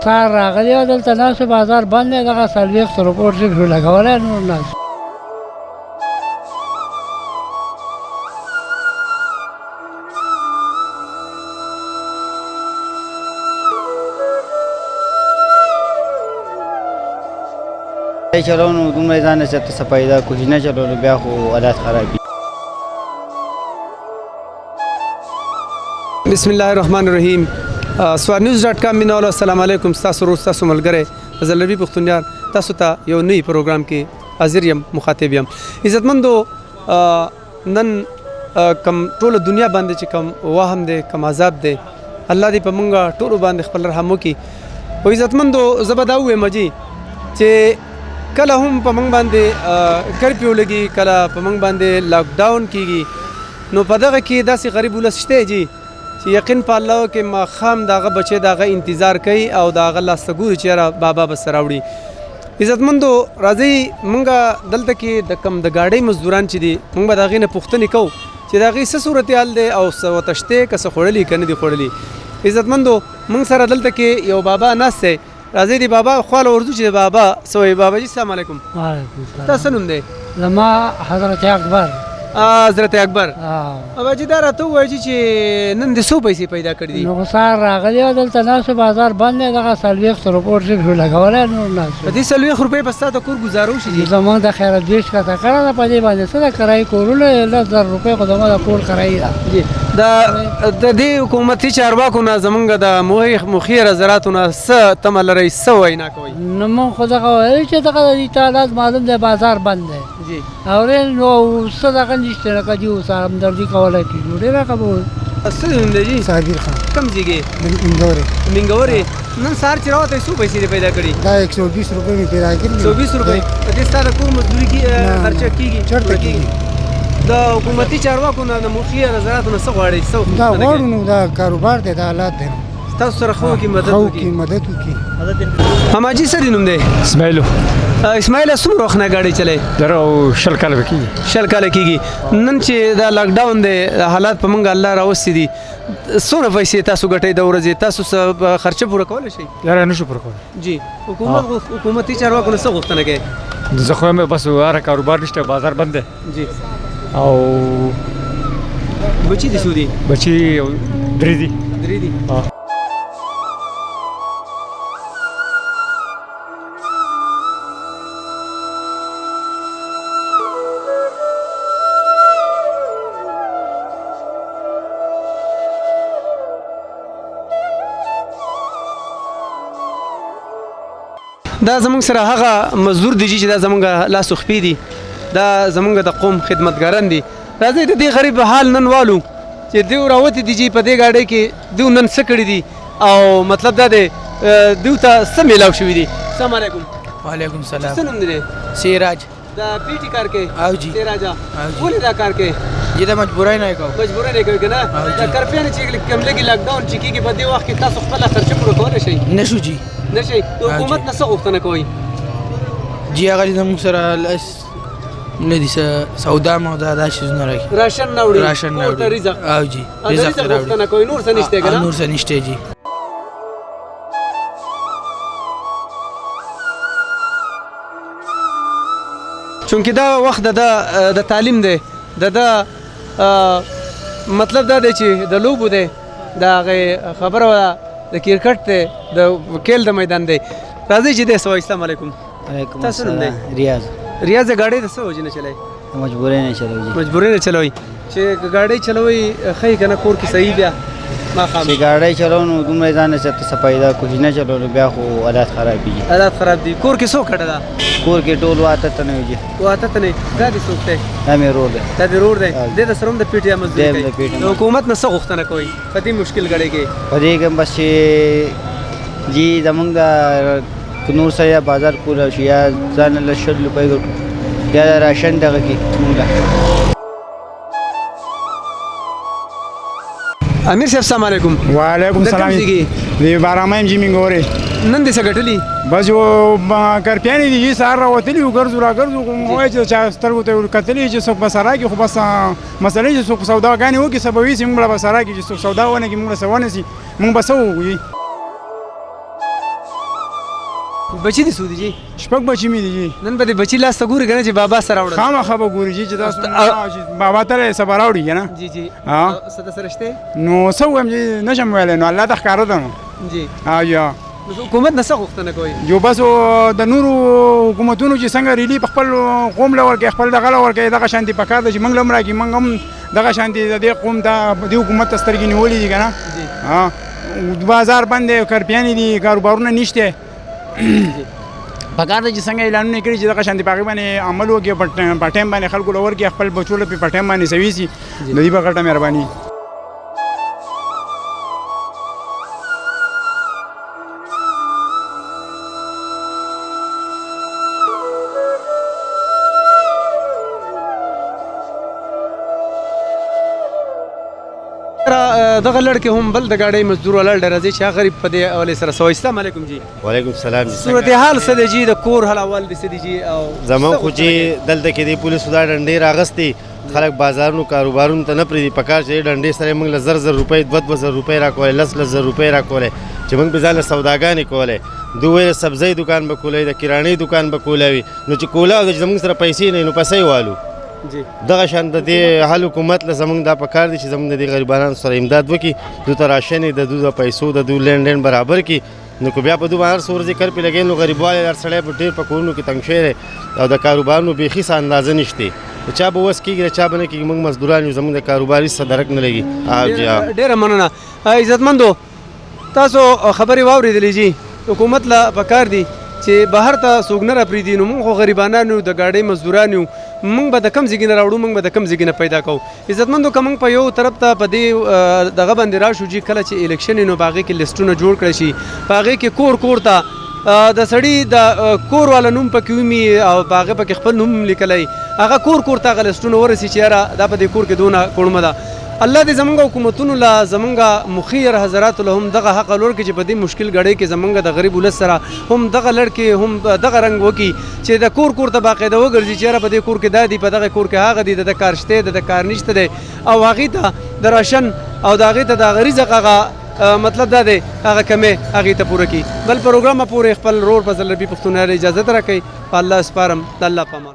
سهار راغلی او دلته ناست بازار بند دی دغه 40 روپۍ ټیکټ لګولی نور ناست چلو نو دومره ځان نه څه پیدا کوي نه چلو نو بیا خو حالات خراب دي. بسم الله الرحمن الرحیم. سوارنیوز.com مینوالو السلام علیکم. تاسو روز تاسو ملګری زلبي پښتونیار تاسو ته یو نوی پروګرام کې حاضر یم مخاطب یم. عزتمندو نن کم ټول دنیا باندې چې کم وهم دی کم عذاب دی الله دې په مونږه ټول باندې خپل رحم وکړي. او عزتمندو زبدا وې مجي چې کله هم په مونږ باندې کرفیو لګي کله په مونږ باندې لاک ډاون کیږي نو په دغه کې داسې غریب ولس شته جی چې یقین په الله کې ماښام دغه بچی دغه انتظار کوي او دغه لاسته ګوري چې بابا بس راوړي. عزتمندو راځي مونږ دلته کې د کم د گاډۍ مزدوران چې دي مونږ به د هغې نه پوښتنې کوو چې د هغې څه صورتحال دی او څه ورته شته که څه خوړلي که نه دي خوړلي. عزتمندو مونږ سره دلته کې یو بابا ناست دی راځي دی بابا خواله ورځو چې بابا سوی بابا جی السلام علیکم. وعلیکم السلام. تاسو نوم دی؟ زما حضرت اکبر. حضرت اکبر. بابا جی دا راته ووایي چې نن دې څو پیسې پیدا کړي دي؟ نو سهار راغلی او دلته ناست بازار بند دی دغه 40 روپۍ ټیکټ لګولی نور ناست په دې 40 روپۍ به ستا د کور ګزاره وشي؟ زمونږ د خیرات دیش کته کړه ده په دې باندې څه د کرایې کورونه 10,000 روپۍ خو زما د کور کرایې ده. د دې حکومتي چارواکو نه زمونږ د مخیر حضراتو نه څه تمه لرئ څه وینا کوئ؟ نو مونږ خو دغه ویل چې دغه د دې تعداد معلوم دی بازار بند دی نو څه دغه نشته نه که دې ورسره همدردي کولی شي نو ډېره ښه به څه نوم دی جي؟ صابر خان. کوم ځای کې؟ منګورې. منګورې. نن سهار چې راوتی څو پیسې دې پیدا کړي؟ دا 120 روپۍ مې پیدا کړي. 120 روپۍ. په دې ستا د کور مزدوري خرچه کېږي؟ چېرته کېږي؟ د حکومتي چارواکو نه د مخیر حضراتو نه څه غواړئ؟ دا غواړو نو دا کاروبار دی دا حالات دی تاسو سره خو کې مدد وکړي. ماما جي څه دی نوم دی؟ اسماعیلو. اسماعیل څومره وخت نه گاډي چلای؟ درو 6 کاله کېږي. 6 کاله کېږي. نن چې دا لاک ډاون دی حالات په مونږ الله راوستي دي څونه پیسې تاسو ګټئ د ورځې تاسو څه خرچه پوره کولی شئ؟ یاره نشو پوره کولی. جی حکومتي چارواکو نه څه غوښتنه کوي؟ زه خو یم بس هره کاروبار نشته بازار بند دی. جی او بچي دي څو دي؟ بچي 3 دي. 3 دي. دا زمونږ سره هغه مزدور دی چې دا زمونږ لاس خپې دي دا زمونږ د قوم خدمتګاران دي. راځئ د دې غریب حال نن والو چې دوی راوتي دي چې په دې ګاډۍ کې دوی نن څه کړي دي او مطلب دا دی دوی ته څه میلاو شوي دي. السلام علیکم. وعلیکم السلام. څه نوم دی؟ سیراج. دا پیټي کار کوي؟ او جی. سیراجا ولې دا کار کوي؟ یہ دا مجبورای نه کوو. مجبورای نه کوي که نه؟ دا کرفیو نه چې کوم لږې لاک ډاون چې کېږي په دې وخت کې تاسو خپله خرچه پوره کولی شئ؟ نشو جی. نشئ. د حکومت نه څه غوښتنه کوئ؟ جی هغه زموږ سره نه دي سودا مودا دا شیزونه راکړي. راشن نه وړي؟ راشن نه وړي. رزق. او جی رزق غوښتنه کوئ نور څه نشته که نه؟ نور څه نشته جی. چونکې دا وخت د تعلیم دی د مطلب دا دی چې د لوبو دی د هغې خبره وه د کرکټ دی د کیل د میدان دی. راځئ چې دی څه وایي. السلام علیکم. وعلیکم السلام. ریاض. ریاض ګاډۍ د څه وجې نه چلوئ؟ مجبورۍ نه چلوي. مجبورۍ نه چلوئ چې ګاډۍ چلوئ ښایي که نه کور کې صحیح بیا ماښام چې ګاډۍ چلو نو دومره ځان نه څه پیدا کوي نه چلو نو بیا خو حالات خراب دي. حالات خراب دي. کور کې څوک کټه ده؟ کور کې ټول واته ته نه وي. واته ته نه. دا دې څوک دی؟ دا مې رور دی. دا دې رور دی. دې د سره هم د پی ټي ایم مزدوري کوي. د PTM. د حکومت نه څه غوښتنه کوئ په دې مشکل ګاډۍ کې؟ په دې کې بس چې جی زمونږ د نور سره یا بازار کولی شي یا ځان له 100 روپۍ ګټو یا د راشن دغه کې مونږ. امیر صاحب السلام علیکم. وعلیکم السلام. دی بارامایم جی منګورې. نن دې څه ګټلي؟ بس یو کرپیانې دي چې سهار راوتلي وو ګرځو راګرځو وایي چې چا سترګو ته ورکتلي چې څوک به سه راکړي خو بس مسلې چې څوک سوداګانې وکړي څه به وي چې موږ به سه راکړي چې څوک سودا ونه کړي موږ به څه ونه سي موږ به څه ووایي. بچی دي سودي جی شپږ بچي مې دي جی نن به دې بچی لاس ته ګوري کنه چې بابا سره وړل خامخا به ګوري جی چې تاسو بابا ته سبا راوړي که نه جی جی ها څه درسره شته نو څه ووایم چې نشم ویلی نو الله ته ښکاره ده نو جی یا حکومت نه څه غوښتنه کوي جو بس د نورو حکومتونو چې څنګه ریلی په خپل قوم له ورکوي خپل دغه له ورکوي دغه شانتي پکار ده چې موږ له هم راکړي موږ هم دغه شانتي د دې قوم ته دې حکومت ته سترګې نیولې دي که نه ها بازار بند دی کرپیانې دي کاروبارونه نشته پکار ده چې څنګه اعلانونه کړي چې دغه شانتي په هغې باندې عمل وکړي په ټایم باندې خلکو له ورکړي خپل بچو له په ټایم باندې سوي سي د دې په غټه مهرباني دغه لړ کې هم بل د ګاډۍ مزدور ولاړ ډېر راځي چې هغه غریب په دې حوالې سره سوی. السلام علیکم جی. وعلیکم السلام جی. صورتحال څه دی جی د کور حال احوال دې څه دی جی او زمون خو چې دلته کې د پولیسو دا ډنډې راغستې خلک بازارونو کاروبارونو ته نه پرېږدي په کار چې ډنډې سره موږ له 1000 روپۍ 2000 روپۍ راکولې 10,000 روپۍ راکولې چې موږ به ځان له سوداګانې کولې دوی ویل سبزۍ دکان به کولوي د کراڼۍ دکان به کولوي نو چې کولاو چې زموږ سره پیسې نه نو پیسې والو دغه شان د دې حل حکومت له زموږ دا پکار دي چې زموږ د دې غریبانو سره امداد وکړي دوی ته راشن د دوی د پیسو د دوی لین دین برابر کړي نو که بیا په دوی باندې هر څه ورځې کر پې لګوي نو غریبوالی هر سړی په ډېر په کورونو کې تنګ شوی دی او د کاروبارونو بیخي څه اندازه نشته د چا به وس کېږي د چا به نه کېږي موږ مزدوران یو زموږ د کاروبار هېڅ څه درک نه لګي. ډېره مننه. عزتمندو تاسو خبرې واورېدلې جی حکومت له پکار دي چې بهر ته څوک نه راپرېږدي نو موږ خو غریبانان یو د ګاډۍ مزدوران یو موږ به د کم ځای نه راوړو موږ به د کم ځای نه پیدا کوو. عزتمندو که موږ په یو طرف ته په دې دغه باندې راشو چې کله چې الیکشن نو په هغې کې لیسټونه جوړ کړی شي په هغې کې کور کور ته د سړي د کور والا نوم پکې ومي او په هغه پکې خپل نوم لیکلی هغه کور کور ته هغه لیسټونه ورسي چې یاره دا په دې کور کې دونه کوړمه ده. الله دې زمونږ حکومتونو له زمونږ مخیر حضراتو له هم دغه حق لور کې چې په دې مشکل غړې کې زمونږ د غریب ولس سره هم دغه لړ کې هم دغه رنګ وکي چې د کور کور ته باقاعده وګرځي چې په دې کور کې دا دي په دغه کور کې هغه دي د کار شته د کار نشته دی او هغې ته د راشن او د هغې ته د غریزق هغه مطلب دا دی هغه کمې هغې ته پوره کړي. بل پروګرامه پورې خپل رور په زلربي پښتونخوا اجازت راکوي په الله سپارم د الله په امان.